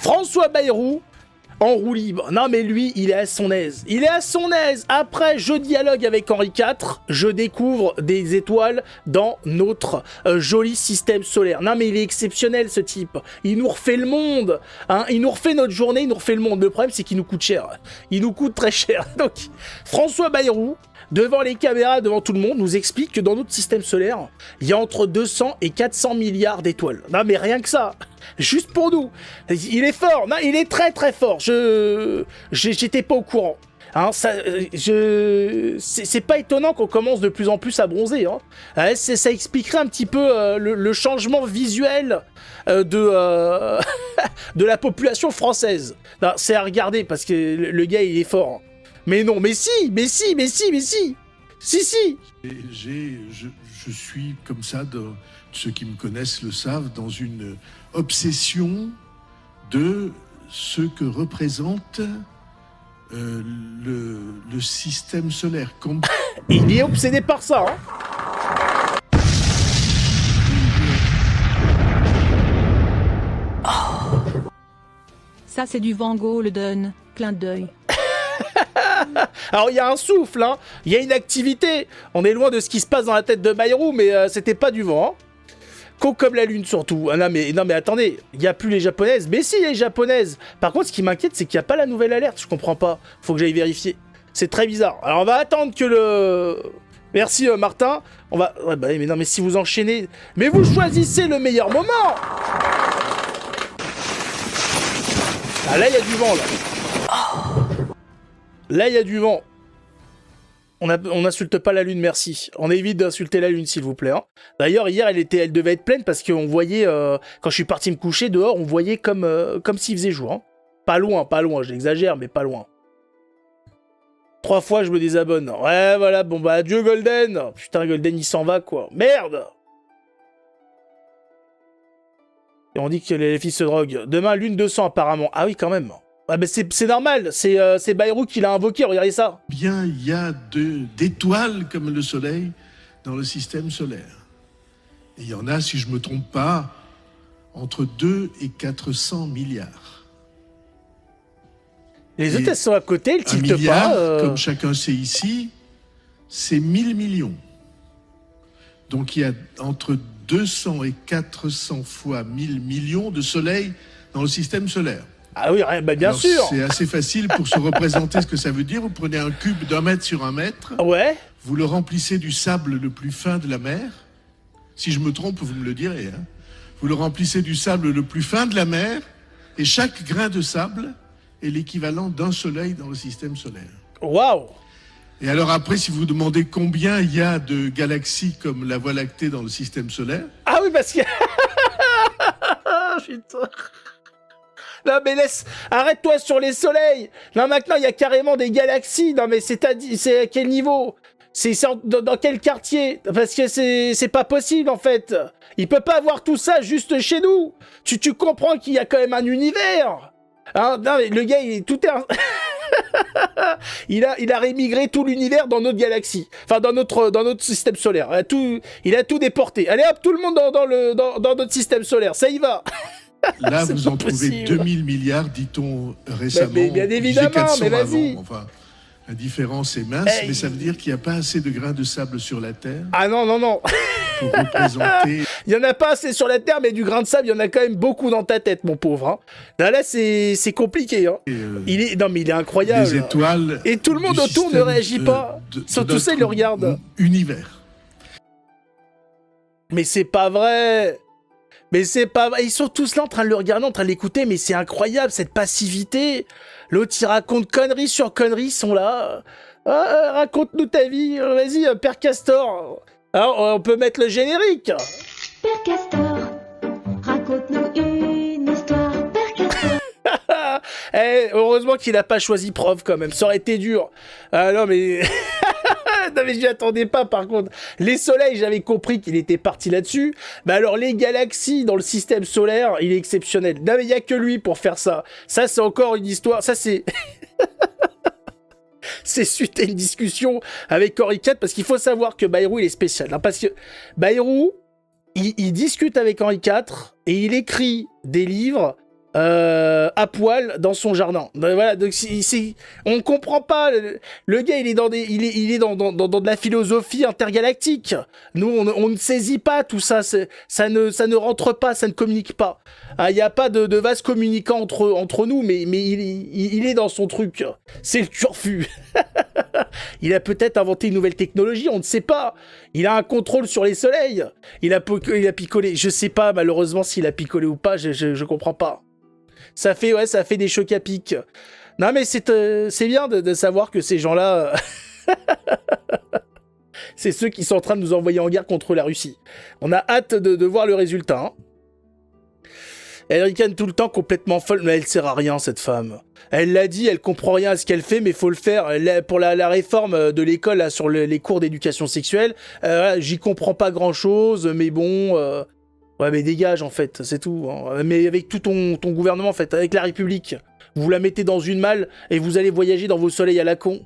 François Bayrou, en roue libre. Non mais lui, il est à son aise. Il est à son aise. Après, je dialogue avec Henri IV, je découvre des étoiles dans notre joli système solaire. Non mais il est exceptionnel ce type. Il nous refait le monde. Hein, il nous refait notre journée, il nous refait le monde. Le problème c'est qu'il nous coûte cher. Il nous coûte très cher. Donc, François Bayrou, devant les caméras, devant tout le monde, nous explique que dans notre système solaire, il y a entre 200 et 400 milliards d'étoiles. Non mais rien que ça. Juste pour nous. Il est fort. Non, il est très très fort. J'étais pas au courant. Hein, c'est pas étonnant qu'on commence de plus en plus à bronzer. Hein. Ça expliquerait un petit peu le changement visuel de la population française. C'est à regarder parce que le gars il est fort. Mais non, mais si. Si. Je suis comme ça, ceux qui me connaissent le savent, dans une obsession de ce que représente le système solaire. Il est obsédé par ça, hein. Ça, c'est du Van Gogh, le Dun. Clin d'œil. Alors il y a un souffle, hein. Il y a une activité. On est loin de ce qui se passe dans la tête de Bayrou, mais c'était pas du vent. Hein. Comme la lune surtout. Ah, non mais attendez, il n'y a plus les japonaises. Mais si, les japonaises. Par contre, ce qui m'inquiète, c'est qu'il n'y a pas la nouvelle alerte. Je comprends pas. Faut que j'aille vérifier. C'est très bizarre. Alors on va attendre que le... Merci Martin. On va... Ouais, bah mais non, mais si vous enchaînez... Mais vous choisissez le meilleur moment. Ah là, il y a du vent, là. Là, il y a du vent. On n'insulte pas la lune, merci. On évite d'insulter la lune, s'il vous plaît. Hein. D'ailleurs, hier, elle devait être pleine parce qu'on voyait, quand je suis parti me coucher dehors, on voyait comme s'il faisait jour. Hein. Pas loin, j'exagère, mais pas loin. 3 fois, je me désabonne. Ouais, voilà, bon bah adieu Golden. Putain, Golden, il s'en va, quoi. Merde. Et on dit que les filles se droguent. Demain, lune 200, apparemment. Ah oui, quand même. Ah ben c'est normal, c'est Bayrou qui l'a invoqué, regardez ça. Bien, il y a d'étoiles comme le Soleil dans le système solaire. Et il y en a, si je ne me trompe pas, entre 2 et 400 milliards. Les autres, elles sont à côté, elles tiltent milliard, pas. Comme chacun sait ici, c'est 1000 millions. Donc il y a entre 200 et 400 fois 1000 millions de soleils dans le système solaire. Ah oui, bah bien alors, sûr. C'est assez facile pour se représenter ce que ça veut dire. Vous prenez un cube d'1 mètre sur 1 mètre. Ouais. Vous le remplissez du sable le plus fin de la mer. Si je me trompe, vous me le direz. Hein. Vous le remplissez du sable le plus fin de la mer. Et chaque grain de sable est l'équivalent d'un soleil dans le système solaire. Waouh. Et alors après, si vous demandez combien il y a de galaxies comme la Voie lactée dans le système solaire... Ah oui, parce que... Putain... Non mais arrête-toi sur les soleils. Non, maintenant il y a carrément des galaxies. Non mais c'est à quel niveau? C'est dans quel quartier? Parce que c'est pas possible en fait. Il peut pas avoir tout ça juste chez nous. Tu comprends qu'il y a quand même un univers. Hein, non mais le gars il a rémigré tout l'univers dans notre galaxie. Enfin dans notre système solaire. Il a tout déporté. Allez hop, tout le monde dans notre système solaire. Ça y va. Là, vous en trouvez 2000 milliards, dit-on récemment. Mais bien évidemment, mais vas-y. Enfin, la différence est mince, mais ça veut dire qu'il n'y a pas assez de grains de sable sur la Terre. Ah non. Pour représenter... Il n'y en a pas assez sur la Terre, mais du grain de sable, il y en a quand même beaucoup dans ta tête, mon pauvre. Hein. Là, c'est compliqué. Hein. Il est incroyable. Les étoiles... Et tout le monde autour ne réagit pas. Surtout ça, il le regarde. Univers. Mais c'est pas vrai. Ils sont tous là en train de le regarder, en train de l'écouter, mais c'est incroyable, cette passivité. L'autre, il raconte conneries sur conneries, ils sont là. Raconte-nous ta vie. Vas-y, Père Castor. Alors, on peut mettre le générique. Père Castor, raconte-nous une histoire. Père Castor. Heureusement qu'il n'a pas choisi prof quand même, ça aurait été dur. Ah non mais... non mais j'y attendais pas par contre. Les soleils, j'avais compris qu'il était parti là-dessus. Mais alors les galaxies dans le système solaire, il est exceptionnel. Non mais il n'y a que lui pour faire ça. Ça c'est encore une histoire, ça c'est... c'est suite à une discussion avec Henri IV, parce qu'il faut savoir que Bayrou il est spécial. Hein, parce que Bayrou, il discute avec Henri IV et il écrit des livres à poil dans son jardin. Ben voilà, donc on comprend pas. Le gars, il est dans il est dans de la philosophie intergalactique. Nous, on ne saisit pas tout ça. Ça ne rentre pas, ça ne communique pas. Il n'y a pas de vase communicant entre nous, mais il est dans son truc. C'est le turfu. Il a peut-être inventé une nouvelle technologie, on ne sait pas. Il a un contrôle sur les soleils. Il a picolé. Je sais pas, malheureusement, s'il a picolé ou pas, je comprends pas. Ça fait des chocs à pic. Non, mais c'est bien de savoir que ces gens-là... c'est ceux qui sont en train de nous envoyer en guerre contre la Russie. On a hâte de voir le résultat. Hein. Elle ricane tout le temps complètement folle, mais elle sert à rien, cette femme. Elle l'a dit, elle comprend rien à ce qu'elle fait, mais faut le faire. Pour la réforme de l'école là, sur les cours d'éducation sexuelle, j'y comprends pas grand-chose, mais bon... Ouais, mais dégage, en fait, c'est tout. Hein. Mais avec tout ton gouvernement, en fait, avec la République, vous la mettez dans une malle et vous allez voyager dans vos soleils à la con.